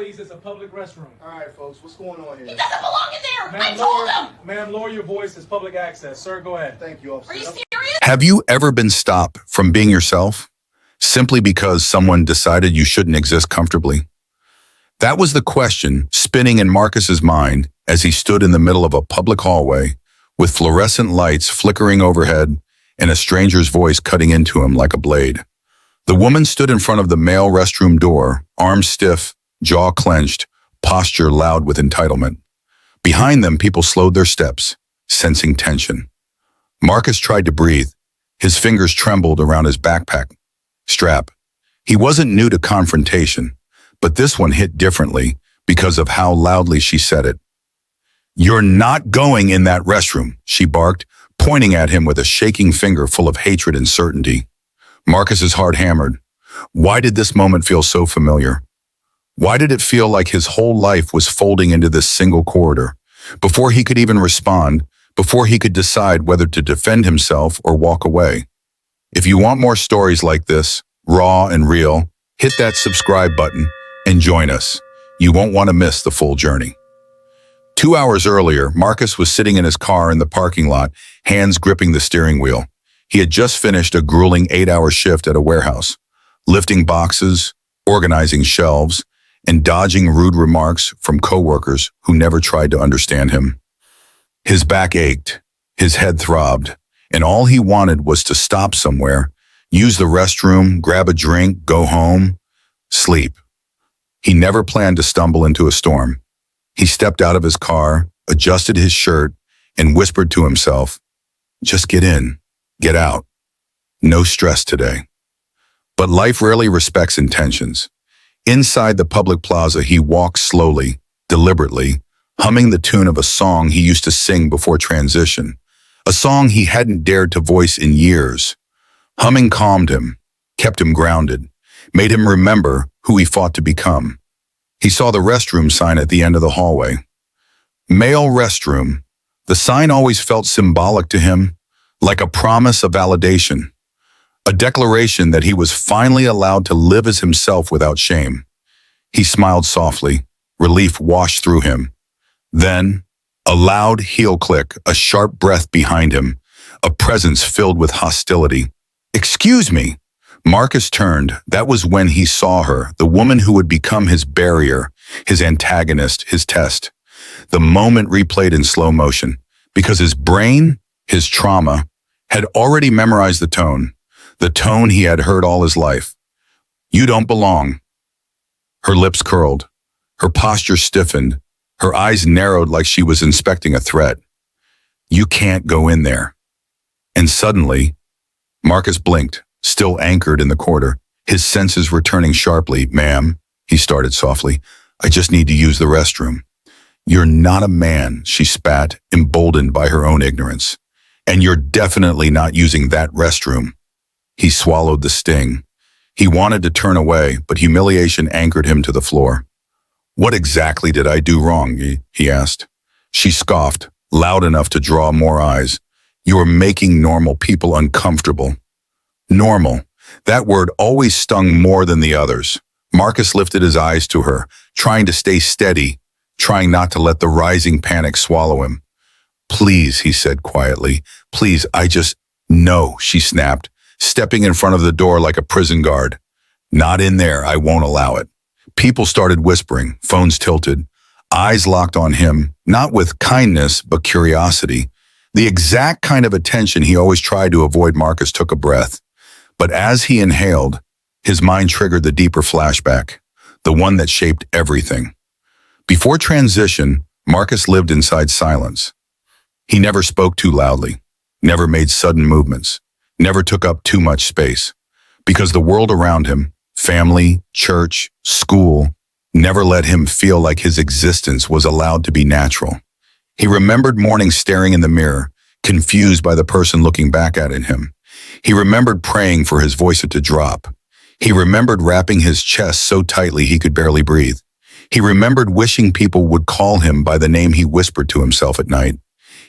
please. It's a public restroom. All right, folks, what's going on here? He doesn't belong in there. I told him. Ma'am, lower your voice. It's public access. Sir, go ahead. Thank you, officer. Are you serious? Have you ever been stopped from being yourself simply because someone decided you shouldn't exist comfortably? That was the question spinning in Marcus's mind as he stood in the middle of a public hallway with fluorescent lights flickering overhead and a stranger's voice cutting into him like a blade. The woman stood in front of the male restroom door, arms stiff, jaw clenched, posture loud with entitlement. Behind them, people slowed their steps, sensing tension. Marcus tried to breathe. His fingers trembled around his backpack strap. He wasn't new to confrontation, but this one hit differently because of how loudly she said it. "You're not going in that restroom," she barked, pointing at him with a shaking finger full of hatred and certainty. Marcus's heart hammered. Why did this moment feel so familiar? Why did it feel like his whole life was folding into this single corridor? Before he could even respond, before he could decide whether to defend himself or walk away. If you want more stories like this, raw and real, hit that subscribe button and join us. You won't want to miss the full journey. 2 hours earlier, Marcus was sitting in his car in the parking lot, hands gripping the steering wheel. He had just finished a grueling 8-hour shift at a warehouse, lifting boxes, organizing shelves, and dodging rude remarks from coworkers who never tried to understand him. His back ached, his head throbbed, and all he wanted was to stop somewhere, use the restroom, grab a drink, go home, sleep. He never planned to stumble into a storm. He stepped out of his car, adjusted his shirt, and whispered to himself, "Just get in, get out. No stress today." But life rarely respects intentions. Inside the public plaza, he walked slowly, deliberately, humming the tune of a song he used to sing before transition, a song he hadn't dared to voice in years. Humming calmed him, kept him grounded, made him remember who he fought to become. He saw the restroom sign at the end of the hallway. Male restroom. The sign always felt symbolic to him, like a promise of validation, a declaration that he was finally allowed to live as himself without shame. He smiled softly, relief washed through him. Then, a loud heel click, a sharp breath behind him, a presence filled with hostility. "Excuse me." Marcus turned. That was when he saw her, the woman who would become his barrier, his antagonist, his test. The moment replayed in slow motion, because his brain, his trauma, had already memorized the tone he had heard all his life. "You don't belong." Her lips curled, her posture stiffened, her eyes narrowed like she was inspecting a threat. "You can't go in there." And suddenly, Marcus blinked, still anchored in the corridor, his senses returning sharply. "Ma'am," he started softly, "I just need to use the restroom." "You're not a man," she spat, emboldened by her own ignorance. "And you're definitely not using that restroom." He swallowed the sting. He wanted to turn away, but humiliation anchored him to the floor. "What exactly did I do wrong?" he asked. She scoffed, loud enough to draw more eyes. "You are making normal people uncomfortable." Normal. That word always stung more than the others. Marcus lifted his eyes to her, trying to stay steady, trying not to let the rising panic swallow him. "Please," he said quietly. "Please, No," she snapped, stepping in front of the door like a prison guard. "Not in there, I won't allow it." People started whispering, phones tilted, eyes locked on him, not with kindness, but curiosity. The exact kind of attention he always tried to avoid. Marcus took a breath. But as he inhaled, his mind triggered the deeper flashback, the one that shaped everything. Before transition, Marcus lived inside silence. He never spoke too loudly, never made sudden movements, never took up too much space, because the world around him, family, church, school, never let him feel like his existence was allowed to be natural. He remembered mornings staring in the mirror, confused by the person looking back at him. He remembered praying for his voice to drop. He remembered wrapping his chest so tightly he could barely breathe. He remembered wishing people would call him by the name he whispered to himself at night.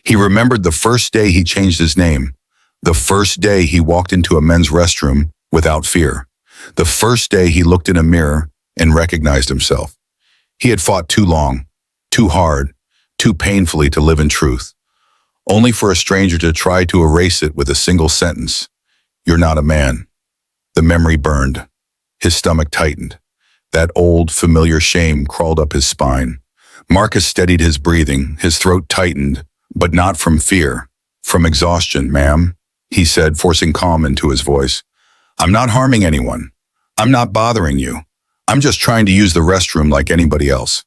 He remembered the first day he changed his name, the first day he walked into a men's restroom without fear, the first day he looked in a mirror and recognized himself. He had fought too long, too hard, too painfully to live in truth, only for a stranger to try to erase it with a single sentence. You're not a man. The memory burned. His stomach tightened. That old, familiar shame crawled up his spine. Marcus steadied his breathing. His throat tightened, but not from fear, from exhaustion. Ma'am, he said, forcing calm into his voice. I'm not harming anyone. I'm not bothering you. I'm just trying to use the restroom like anybody else.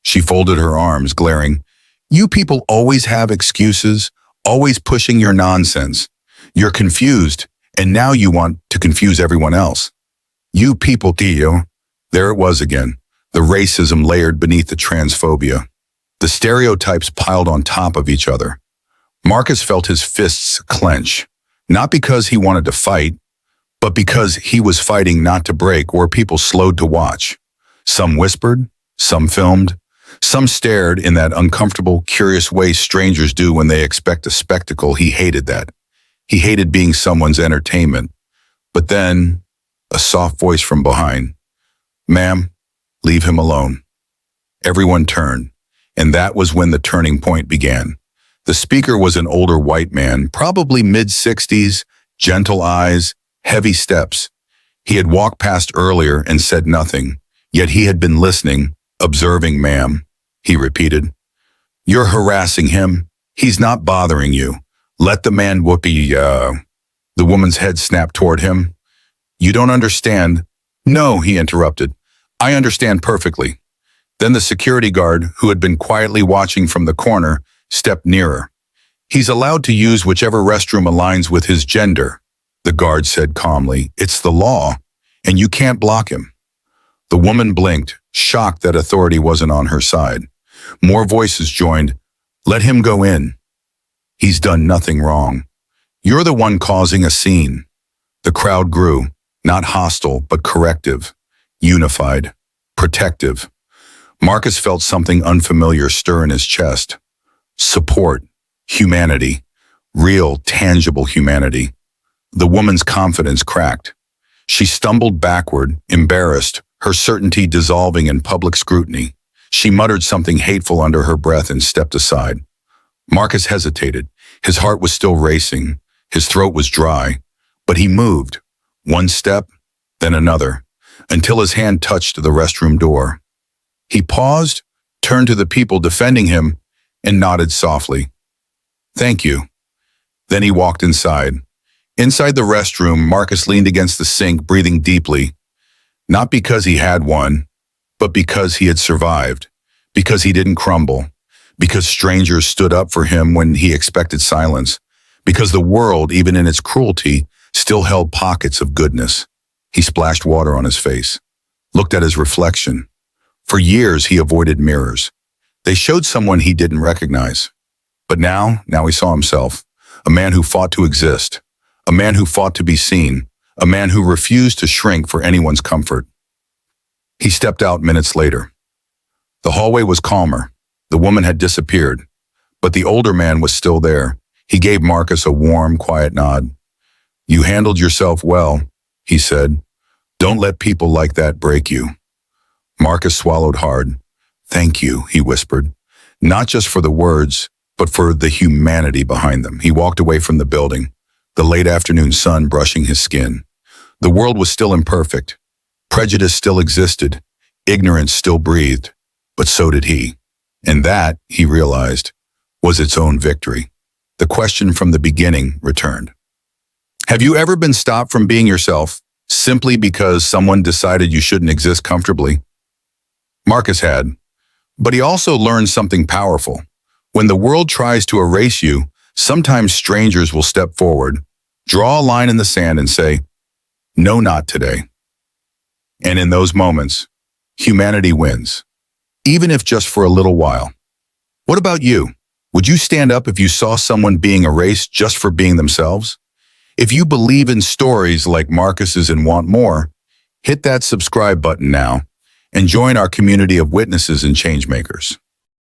She folded her arms, glaring. You people always have excuses, always pushing your nonsense. You're confused, and now you want to confuse everyone else. You people, Theo. There it was again, the racism layered beneath the transphobia. The stereotypes piled on top of each other. Marcus felt his fists clench, not because he wanted to fight, but because he was fighting not to break, or people slowed to watch. Some whispered, some filmed, some stared in that uncomfortable, curious way strangers do when they expect a spectacle. He hated that. He hated being someone's entertainment. But then, a soft voice from behind. Ma'am, leave him alone. Everyone turned, and that was when the turning point began. The speaker was an older white man, probably mid-60s, gentle eyes, heavy steps. He had walked past earlier and said nothing, yet he had been listening, observing. Ma'am, he repeated. You're harassing him. He's not bothering you. Let the man whoopee. The woman's head snapped toward him. You don't understand. No, he interrupted. I understand perfectly. Then the security guard, who had been quietly watching from the corner, stepped nearer. He's allowed to use whichever restroom aligns with his gender, the guard said calmly. It's the law, and you can't block him. The woman blinked, shocked that authority wasn't on her side. More voices joined. Let him go in. He's done nothing wrong. You're the one causing a scene. The crowd grew, not hostile, but corrective, unified, protective. Marcus felt something unfamiliar stir in his chest. Support, humanity, real, tangible humanity. The woman's confidence cracked. She stumbled backward, embarrassed, her certainty dissolving in public scrutiny. She muttered something hateful under her breath and stepped aside. Marcus hesitated. His heart was still racing. His throat was dry. But he moved. One step, then another, until his hand touched the restroom door. He paused, turned to the people defending him, and nodded softly. Thank you. Then he walked inside. Inside the restroom, Marcus leaned against the sink, breathing deeply. Not because he had one, but because he had survived. Because he didn't crumble. Because strangers stood up for him when he expected silence. Because the world, even in its cruelty, still held pockets of goodness. He splashed water on his face, looked at his reflection. For years, he avoided mirrors. They showed someone he didn't recognize. But now he saw himself, a man who fought to exist, a man who fought to be seen, a man who refused to shrink for anyone's comfort. He stepped out minutes later. The hallway was calmer. The woman had disappeared, but the older man was still there. He gave Marcus a warm, quiet nod. You handled yourself well, he said. Don't let people like that break you. Marcus swallowed hard. Thank you, he whispered. Not just for the words, but for the humanity behind them. He walked away from the building, the late afternoon sun brushing his skin. The world was still imperfect. Prejudice still existed. Ignorance still breathed. But so did he. And that, he realized, was its own victory. The question from the beginning returned. Have you ever been stopped from being yourself simply because someone decided you shouldn't exist comfortably? Marcus had, but he also learned something powerful. When the world tries to erase you, sometimes strangers will step forward, draw a line in the sand and say, no, not today. And in those moments, humanity wins, even if just for a little while. What about you? Would you stand up if you saw someone being erased just for being themselves? If you believe in stories like Marcus's and want more, hit that subscribe button now and join our community of witnesses and changemakers.